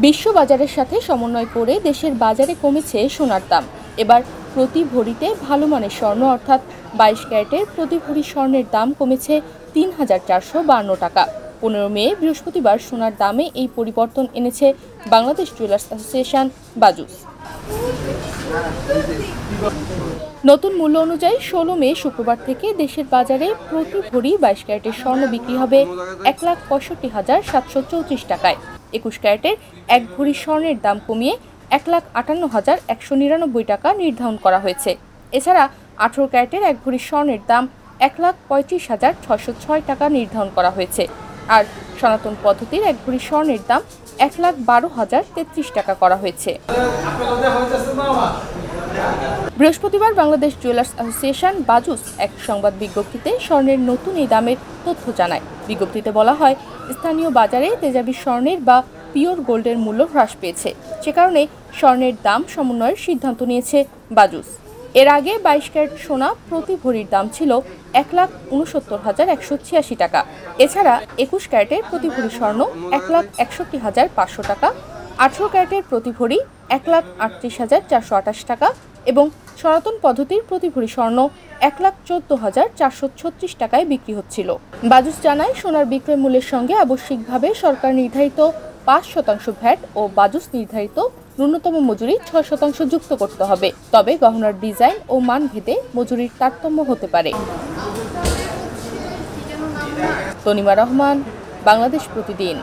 বিশ্ব বাজারের সাথে সমন্বয় করে দেশের বাজারে কমেছে সোনার দাম। এবার প্রতি ভরিতে ভালো মানের স্বর্ণ অর্থাৎ 22 ক্যারেটের প্রতি ভরি স্বর্ণের দাম কমেছে ৩,৪৫২ টাকা। ১৫ মে বৃহস্পতিবার সোনার দামে এই পরিবর্তন এনেছে বাংলাদেশ জুয়েলার্স অ্যাসোসিয়েশন বাজুস। নতুন মূল্য অনুযায়ী ১৬ মে শুক্রবার থেকে দেশের বাজারে প্রতি ভরি 22 ক্যারেটের স্বর্ণ বিক্রি হবে ১,৬৫,৭৩৪ টাকায়। ২১ ক্যারেটের এক ভরি স্বর্ণের দাম কমিয়ে ১,৫৮,১৯৯ টাকা নির্ধারণ করা হয়েছে। এছাড়া ১৮ ক্যারেটের এক ভরি স্বর্ণের দাম ১,৩৫,৬০৬ টাকা নির্ধারণ করা হয়েছে। আর সনাতন পদ্ধতির এক ভরি স্বর্ণের দাম ১,১২,০৩৩ টাকা করা হয়েছে। বৃহস্পতিবার বাংলাদেশ জুয়েলার্স অ্যাসোসিয়েশন বাজুস এক সংবাদ বিজ্ঞপ্তিতে স্বর্ণের নতুন এই দামের তথ্য জানায়। বিজ্ঞপ্তিতে বলা হয়, স্থানীয় বাজারে তেজাবি স্বর্ণের বা পিওর গোল্ডের মূল্য হ্রাস পেয়েছে, সে কারণে স্বর্ণের দাম সমন্বয়ের সিদ্ধান্ত নিয়েছে বাজুস। এর আগে 22 ক্যারেট সোনা প্রতি ভরির দাম ছিল ১,৬৯,১৮৬ টাকা। এছাড়া ২১ ক্যারেটের প্রতি ভরি স্বর্ণ ১,৬১,৫০০ টাকা, ১৮ ক্যারেটের প্রতি ভরি ১,৩৮,৪২৮ টাকা এবং সনাতন পদ্ধতির প্রতি ভরি স্বর্ণ ১,১৪,৪৩৬ টাকায় বিক্রি হচ্ছিল। বাজুস জানায়, সোনার বিক্রয় মূল্যের সঙ্গে আবশ্যিকভাবে সরকার নির্ধারিত ৫% ভ্যাট ও বাজুস নির্ধারিত ন্যূনতম মজুরি ৬% যুক্ত করতে হবে। তবে গহনার ডিজাইন ও মান ভেদে মজুরির তারতম্য হতে পারে। তনিমা রহমান, বাংলাদেশ প্রতিদিন।